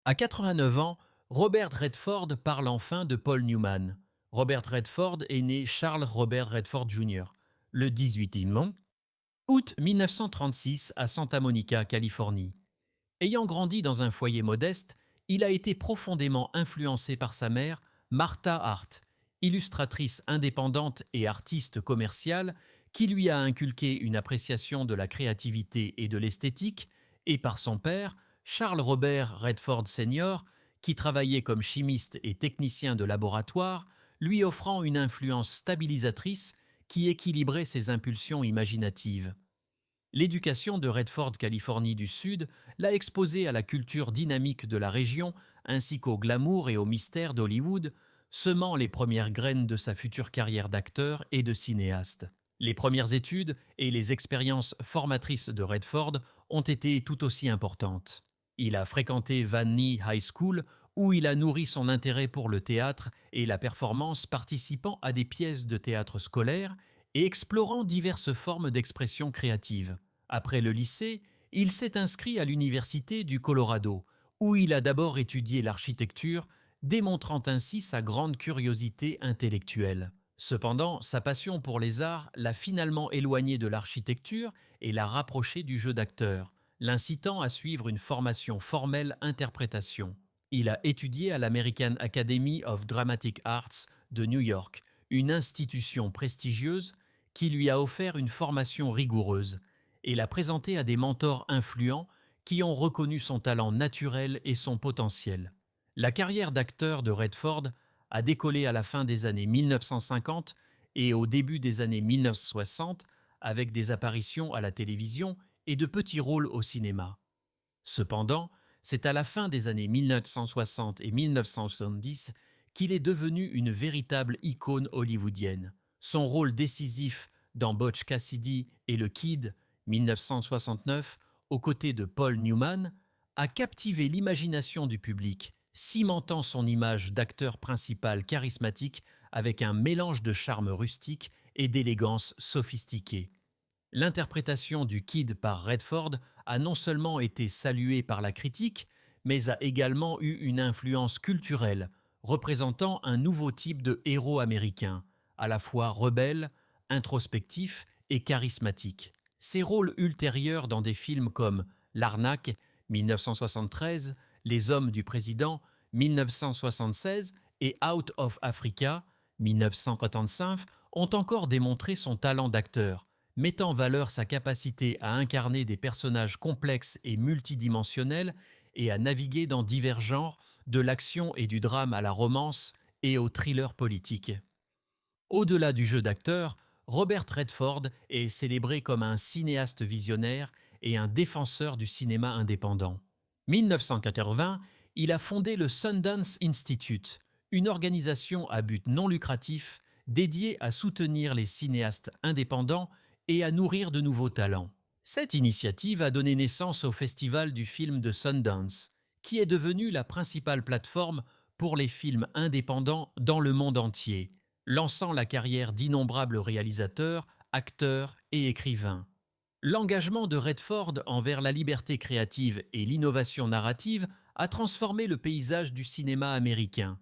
À 89 ans, Robert Redford parle enfin de Paul Newman. Robert Redford est né Charles Robert Redford Jr. le 18 août 1936 à Santa Monica, Californie. Ayant grandi dans un foyer modeste, il a été profondément influencé par sa mère, Martha Hart, illustratrice indépendante et artiste commerciale, qui lui a inculqué une appréciation de la créativité et de l'esthétique, et par son père, Charles Robert Redford Sr., qui travaillait comme chimiste et technicien de laboratoire, lui offrant une influence stabilisatrice qui équilibrait ses impulsions imaginatives. L'éducation de Redford, Californie du Sud, l'a exposé à la culture dynamique de la région ainsi qu'au glamour et au mystère d'Hollywood, semant les premières graines de sa future carrière d'acteur et de cinéaste. Les premières études et les expériences formatrices de Redford ont été tout aussi importantes. Il a fréquenté Van Nuys High School où il a nourri son intérêt pour le théâtre et la performance participant à des pièces de théâtre scolaires et explorant diverses formes d'expression créative. Après le lycée, il s'est inscrit à l'Université du Colorado, où il a d'abord étudié l'architecture, démontrant ainsi sa grande curiosité intellectuelle. Cependant, sa passion pour les arts l'a finalement éloigné de l'architecture et l'a rapproché du jeu d'acteur, l'incitant à suivre une formation formelle interprétation. Il a étudié à l'American Academy of Dramatic Arts de New York, une institution prestigieuse qui lui a offert une formation rigoureuse et l'a présenté à des mentors influents qui ont reconnu son talent naturel et son potentiel. La carrière d'acteur de Redford a décollé à la fin des années 1950 et au début des années 1960 avec des apparitions à la télévision et de petits rôles au cinéma. Cependant, c'est à la fin des années 1960 et 1970 qu'il est devenu une véritable icône hollywoodienne. Son rôle décisif dans Butch Cassidy et le Kid, 1969, aux côtés de Paul Newman, a captivé l'imagination du public, cimentant son image d'acteur principal charismatique avec un mélange de charme rustique et d'élégance sophistiquée. L'interprétation du Kid par Redford a non seulement été saluée par la critique, mais a également eu une influence culturelle, représentant un nouveau type de héros américain, à la fois rebelle, introspectif et charismatique. Ses rôles ultérieurs dans des films comme L'Arnaque, 1973, Les Hommes du Président, 1976 et Out of Africa, 1945, ont encore démontré son talent d'acteur, mettant en valeur sa capacité à incarner des personnages complexes et multidimensionnels et à naviguer dans divers genres, de l'action et du drame à la romance et au thriller politique. Au-delà du jeu d'acteur, Robert Redford est célébré comme un cinéaste visionnaire et un défenseur du cinéma indépendant. 1980, il a fondé le Sundance Institute, une organisation à but non lucratif dédiée à soutenir les cinéastes indépendants et à nourrir de nouveaux talents. Cette initiative a donné naissance au Festival du film de Sundance, qui est devenu la principale plateforme pour les films indépendants dans le monde entier, lançant la carrière d'innombrables réalisateurs, acteurs et écrivains. L'engagement de Redford envers la liberté créative et l'innovation narrative a transformé le paysage du cinéma américain,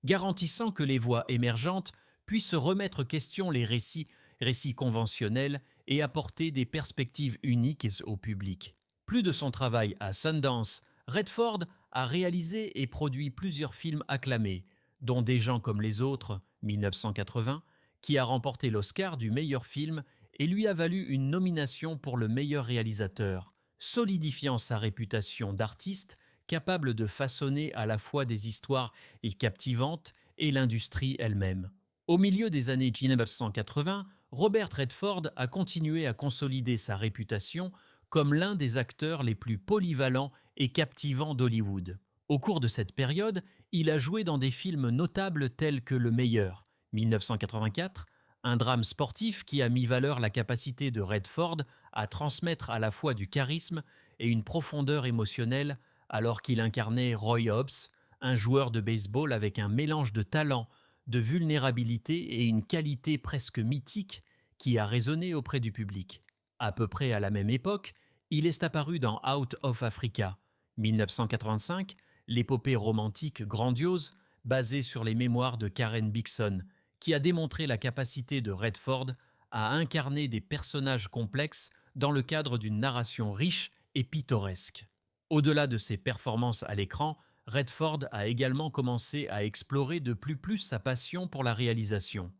garantissant que les voix émergentes puissent remettre question les récits conventionnels et apporter des perspectives uniques au public. Plus de son travail à Sundance, Redford a réalisé et produit plusieurs films acclamés, dont Des gens comme les autres, 1980, qui a remporté l'Oscar du meilleur film et lui a valu une nomination pour le meilleur réalisateur, solidifiant sa réputation d'artiste capable de façonner à la fois des histoires captivantes et l'industrie elle-même. Au milieu des années 1980, Robert Redford a continué à consolider sa réputation comme l'un des acteurs les plus polyvalents et captivants d'Hollywood. Au cours de cette période, il a joué dans des films notables tels que Le Meilleur, 1984, un drame sportif qui a mis valeur la capacité de Redford à transmettre à la fois du charisme et une profondeur émotionnelle alors qu'il incarnait Roy Hobbs, un joueur de baseball avec un mélange de talent, de vulnérabilité et une qualité presque mythique qui a résonné auprès du public. À peu près à la même époque, il est apparu dans Out of Africa, 1985, l'épopée romantique grandiose basée sur les mémoires de Karen Bixon, qui a démontré la capacité de Redford à incarner des personnages complexes dans le cadre d'une narration riche et pittoresque. Au-delà de ses performances à l'écran, Redford a également commencé à explorer de plus sa passion pour la réalisation.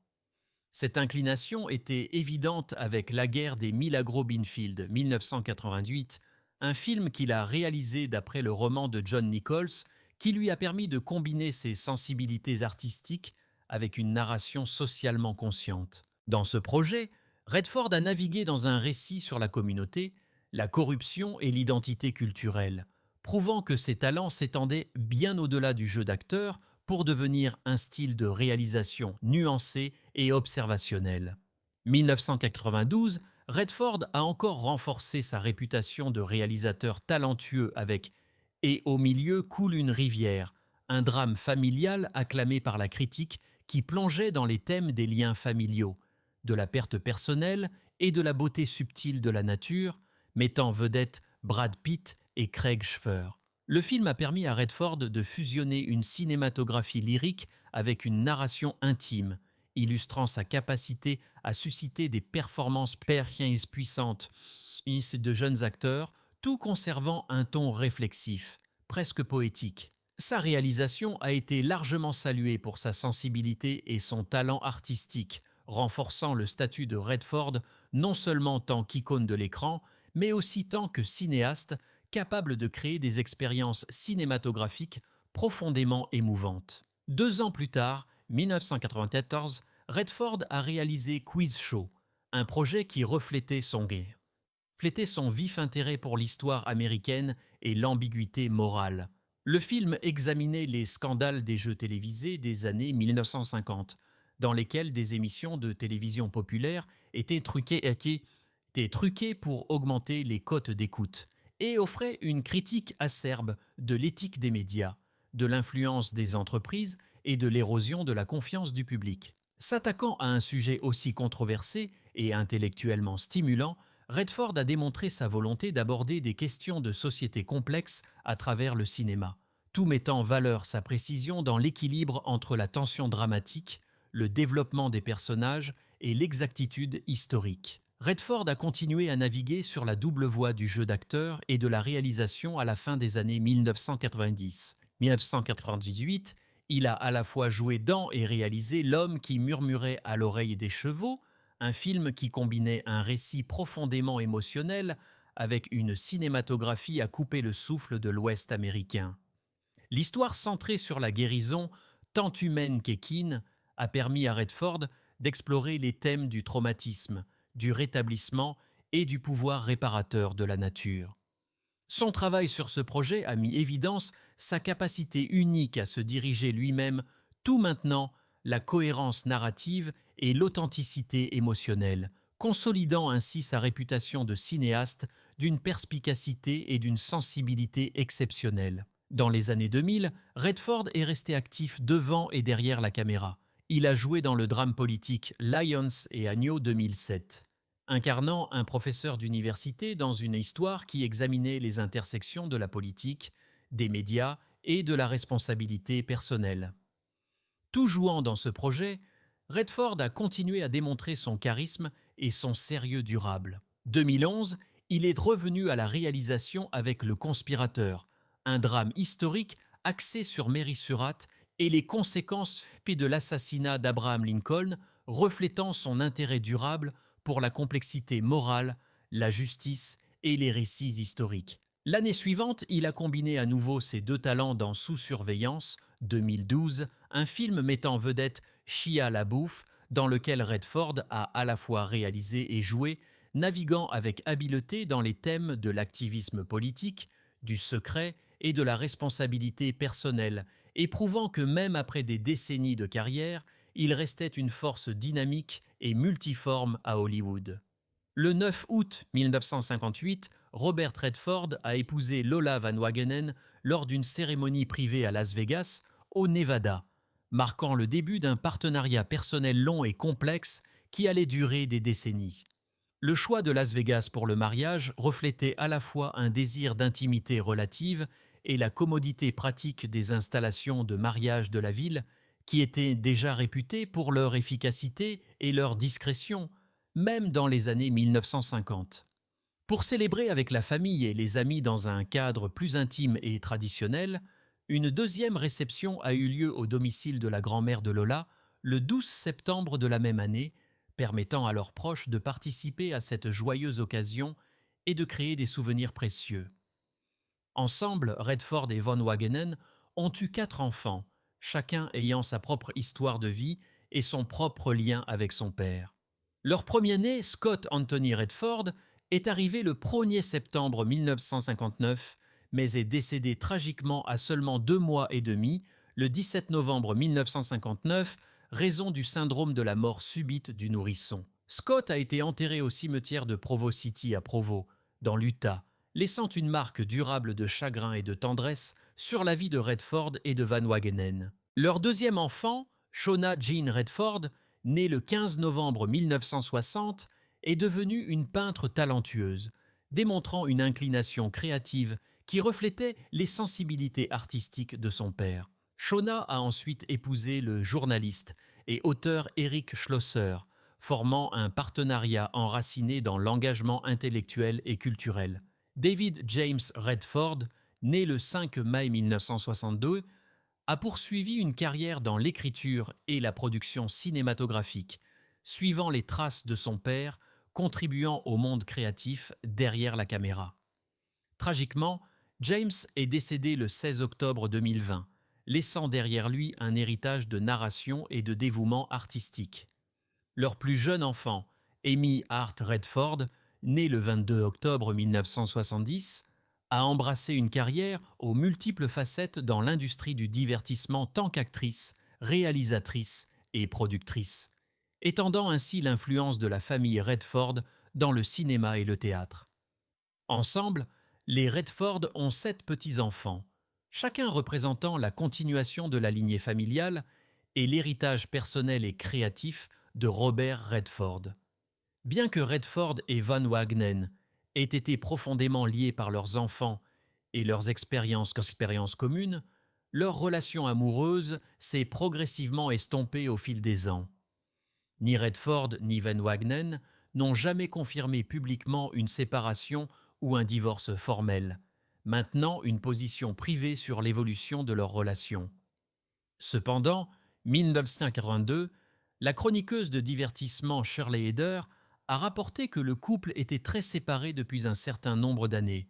Cette inclination était évidente avec La guerre des Milagro Binfield, 1988, un film qu'il a réalisé d'après le roman de John Nichols, qui lui a permis de combiner ses sensibilités artistiques avec une narration socialement consciente. Dans ce projet, Redford a navigué dans un récit sur la communauté, la corruption et l'identité culturelle, prouvant que ses talents s'étendaient bien au-delà du jeu d'acteur pour devenir un style de réalisation nuancé et observationnel. 1992, Redford a encore renforcé sa réputation de réalisateur talentueux avec Et au milieu coule une rivière, un drame familial acclamé par la critique qui plongeait dans les thèmes des liens familiaux, de la perte personnelle et de la beauté subtile de la nature, mettant en vedette Brad Pitt et Craig Schfer. Le film a permis à Redford de fusionner une cinématographie lyrique avec une narration intime, illustrant sa capacité à susciter des performances puissantes de jeunes acteurs, tout conservant un ton réflexif, presque poétique. Sa réalisation a été largement saluée pour sa sensibilité et son talent artistique, renforçant le statut de Redford non seulement tant qu'icône de l'écran, mais aussi tant que cinéaste capable de créer des expériences cinématographiques profondément émouvantes. 2 ans plus tard, 1994, Redford a réalisé Quiz Show, un projet qui reflétait son vif intérêt pour l'histoire américaine et l'ambiguïté morale. Le film examinait les scandales des jeux télévisés des années 1950, dans lesquels des émissions de télévision populaire étaient truquées pour augmenter les cotes d'écoute, et offrait une critique acerbe de l'éthique des médias, de l'influence des entreprises et de l'érosion de la confiance du public. S'attaquant à un sujet aussi controversé et intellectuellement stimulant, Redford a démontré sa volonté d'aborder des questions de société complexes à travers le cinéma, tout mettant en valeur sa précision dans l'équilibre entre la tension dramatique, le développement des personnages et l'exactitude historique. Redford a continué à naviguer sur la double voie du jeu d'acteur et de la réalisation à la fin des années 1990. 1998, il a à la fois joué dans et réalisé L'homme qui murmurait à l'oreille des chevaux, un film qui combinait un récit profondément émotionnel avec une cinématographie à couper le souffle de l'Ouest américain. L'histoire centrée sur la guérison, tant humaine qu'équine, a permis à Redford d'explorer les thèmes du traumatisme, du rétablissement et du pouvoir réparateur de la nature. Son travail sur ce projet a mis évidence sa capacité unique à se diriger lui-même, tout maintenant la cohérence narrative et l'authenticité émotionnelle, consolidant ainsi sa réputation de cinéaste d'une perspicacité et d'une sensibilité exceptionnelles. Dans les années 2000, Redford est resté actif devant et derrière la caméra. Il a joué dans le drame politique Lions et Agneau 2007, incarnant un professeur d'université dans une histoire qui examinait les intersections de la politique, des médias et de la responsabilité personnelle. Tout jouant dans ce projet, Redford a continué à démontrer son charisme et son sérieux durable. 2011, il est revenu à la réalisation avec Le Conspirateur, un drame historique axé sur Mary Surratt et les conséquences de l'assassinat d'Abraham Lincoln, reflétant son intérêt durable pour la complexité morale, la justice et les récits historiques. L'année suivante, il a combiné à nouveau ses 2 talents dans Sous surveillance, 2012, un film mettant en vedette Shia LaBeouf, dans lequel Redford a à la fois réalisé et joué, naviguant avec habileté dans les thèmes de l'activisme politique, du secret et de la responsabilité personnelle, et prouvant que même après des décennies de carrière, il restait une force dynamique et multiforme à Hollywood. Le 9 août 1958, Robert Redford a épousé Lola Van Wagenen lors d'une cérémonie privée à Las Vegas, au Nevada, marquant le début d'un partenariat personnel long et complexe qui allait durer des décennies. Le choix de Las Vegas pour le mariage reflétait à la fois un désir d'intimité relative et la commodité pratique des installations de mariage de la ville, qui étaient déjà réputées pour leur efficacité et leur discrétion, même dans les années 1950. Pour célébrer avec la famille et les amis dans un cadre plus intime et traditionnel, une deuxième réception a eu lieu au domicile de la grand-mère de Lola le 12 septembre de la même année, permettant à leurs proches de participer à cette joyeuse occasion et de créer des souvenirs précieux. Ensemble, Redford et Van Wagenen ont eu 4 enfants, chacun ayant sa propre histoire de vie et son propre lien avec son père. Leur premier-né, Scott Anthony Redford, est arrivé le 1er septembre 1959, mais est décédé tragiquement à seulement 2 mois et demi, le 17 novembre 1959, raison du syndrome de la mort subite du nourrisson. Scott a été enterré au cimetière de Provo City à Provo, dans l'Utah, laissant une marque durable de chagrin et de tendresse sur la vie de Redford et de Van Wagenen. Leur deuxième enfant, Shona Jean Redford, née le 15 novembre 1960, est devenue une peintre talentueuse, démontrant une inclination créative qui reflétait les sensibilités artistiques de son père. Shona a ensuite épousé le journaliste et auteur Eric Schlosser, formant un partenariat enraciné dans l'engagement intellectuel et culturel. David James Redford, né le 5 mai 1962, a poursuivi une carrière dans l'écriture et la production cinématographique, suivant les traces de son père, contribuant au monde créatif derrière la caméra. Tragiquement, James est décédé le 16 octobre 2020, laissant derrière lui un héritage de narration et de dévouement artistique. Leur plus jeune enfant, Amy Hart Redford, née le 22 octobre 1970, a embrassé une carrière aux multiples facettes dans l'industrie du divertissement tant qu'actrice, réalisatrice et productrice, étendant ainsi l'influence de la famille Redford dans le cinéma et le théâtre. Ensemble, les Redford ont 7 petits-enfants, chacun représentant la continuation de la lignée familiale et l'héritage personnel et créatif de Robert Redford. Bien que Redford et Van Wagenen aient été profondément liés par leurs enfants et leurs expériences communes, leur relation amoureuse s'est progressivement estompée au fil des ans. Ni Redford ni Van Wagenen n'ont jamais confirmé publiquement une séparation ou un divorce formel, maintenant une position privée sur l'évolution de leur relation. Cependant, 1982, la chroniqueuse de divertissement Shirley Heder a rapporté que le couple était très séparé depuis un certain nombre d'années,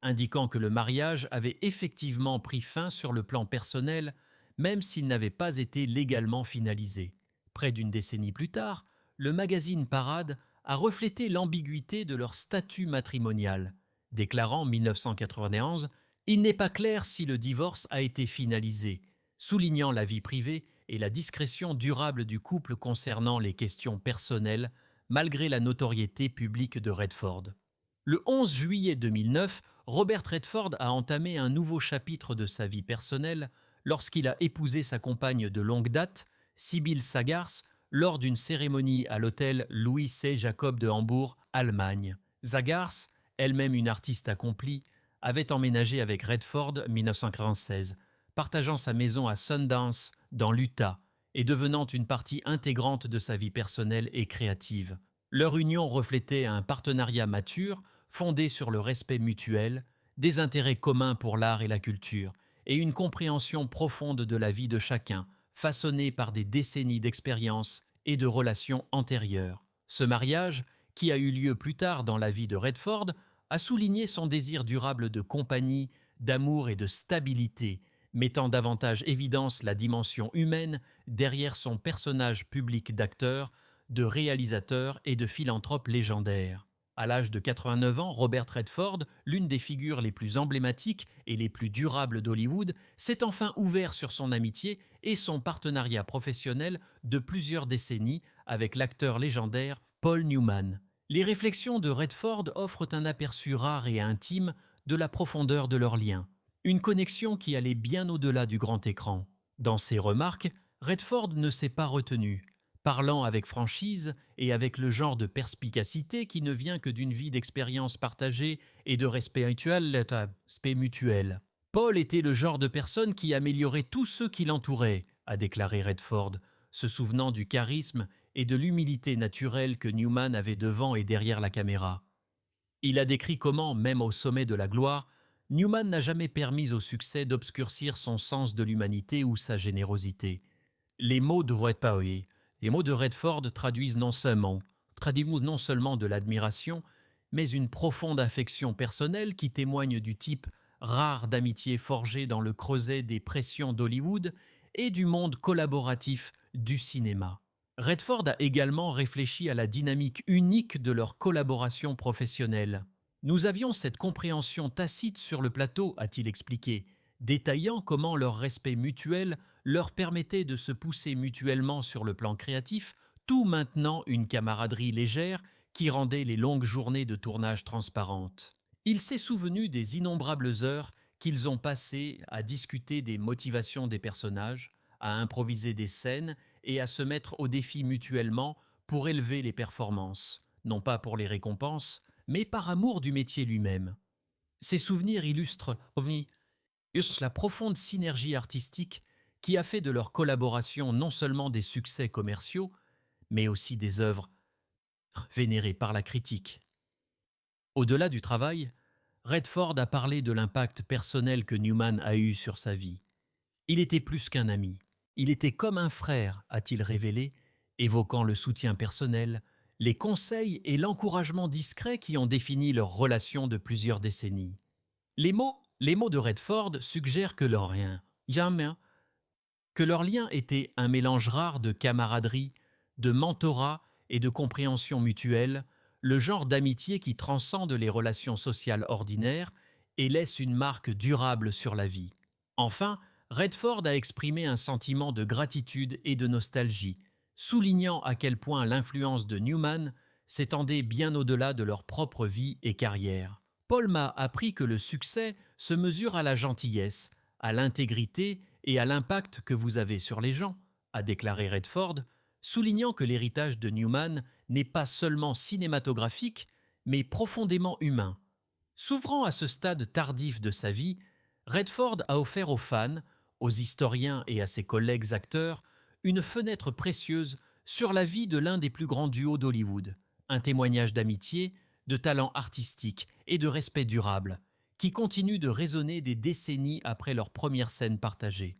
indiquant que le mariage avait effectivement pris fin sur le plan personnel, même s'il n'avait pas été légalement finalisé. Près d'une décennie plus tard, le magazine Parade a reflété l'ambiguïté de leur statut matrimonial, déclarant en 1991 « Il n'est pas clair si le divorce a été finalisé », soulignant la vie privée et la discrétion durable du couple concernant les questions personnelles, malgré la notoriété publique de Redford. Le 11 juillet 2009, Robert Redford a entamé un nouveau chapitre de sa vie personnelle lorsqu'il a épousé sa compagne de longue date, Sybil Sagars, lors d'une cérémonie à l'hôtel Louis C. Jacob de Hambourg, Allemagne. Sagars, elle-même une artiste accomplie, avait emménagé avec Redford en 1996, partageant sa maison à Sundance, dans l'Utah, et devenant une partie intégrante de sa vie personnelle et créative. Leur union reflétait un partenariat mature, fondé sur le respect mutuel, des intérêts communs pour l'art et la culture, et une compréhension profonde de la vie de chacun, façonnée par des décennies d'expérience et de relations antérieures. Ce mariage, qui a eu lieu plus tard dans la vie de Redford, a souligné son désir durable de compagnie, d'amour et de stabilité, mettant davantage évidence la dimension humaine derrière son personnage public d'acteur, de réalisateur et de philanthrope légendaire. À l'âge de 89 ans, Robert Redford, l'une des figures les plus emblématiques et les plus durables d'Hollywood, s'est enfin ouvert sur son amitié et son partenariat professionnel de plusieurs décennies avec l'acteur légendaire Paul Newman. Les réflexions de Redford offrent un aperçu rare et intime de la profondeur de leur lien, une connexion qui allait bien au-delà du grand écran. Dans ses remarques, Redford ne s'est pas retenu, parlant avec franchise et avec le genre de perspicacité qui ne vient que d'une vie d'expérience partagée et de respect mutuel. Paul était le genre de personne qui améliorait tous ceux qui l'entouraient, a déclaré Redford, se souvenant du charisme et de l'humilité naturelle que Newman avait devant et derrière la caméra. Il a décrit comment, même au sommet de la gloire, Newman n'a jamais permis au succès d'obscurcir son sens de l'humanité ou sa générosité. Les mots de Redford traduisent non seulement de l'admiration, mais une profonde affection personnelle qui témoigne du type rare d'amitié forgée dans le creuset des pressions d'Hollywood et du monde collaboratif du cinéma. Redford a également réfléchi à la dynamique unique de leur collaboration professionnelle. Nous avions cette compréhension tacite sur le plateau, a-t-il expliqué, détaillant comment leur respect mutuel leur permettait de se pousser mutuellement sur le plan créatif, tout maintenant une camaraderie légère qui rendait les longues journées de tournage transparentes. Il s'est souvenu des innombrables heures qu'ils ont passées à discuter des motivations des personnages, à improviser des scènes et à se mettre au défi mutuellement pour élever les performances, non pas pour les récompenses, mais par amour du métier lui-même. Ces souvenirs illustrent la profonde synergie artistique qui a fait de leur collaboration non seulement des succès commerciaux, mais aussi des œuvres vénérées par la critique. Au-delà du travail, Redford a parlé de l'impact personnel que Newman a eu sur sa vie. Il était plus qu'un ami. Il était comme un frère, a-t-il révélé, évoquant le soutien personnel, les conseils et l'encouragement discret qui ont défini leur relation de plusieurs décennies. Les mots de Redford suggèrent que leur lien était un mélange rare de camaraderie, de mentorat et de compréhension mutuelle, le genre d'amitié qui transcende les relations sociales ordinaires et laisse une marque durable sur la vie. Enfin, Redford a exprimé un sentiment de gratitude et de nostalgie, soulignant à quel point l'influence de Newman s'étendait bien au-delà de leur propre vie et carrière. Paul m'a appris que le succès se mesure à la gentillesse, à l'intégrité et à l'impact que vous avez sur les gens, a déclaré Redford, soulignant que l'héritage de Newman n'est pas seulement cinématographique, mais profondément humain. S'ouvrant à ce stade tardif de sa vie, Redford a offert aux fans, aux historiens et à ses collègues acteurs une fenêtre précieuse sur la vie de l'un des plus grands duos d'Hollywood, un témoignage d'amitié, de talent artistique et de respect durable, qui continue de résonner des décennies après leur première scène partagée.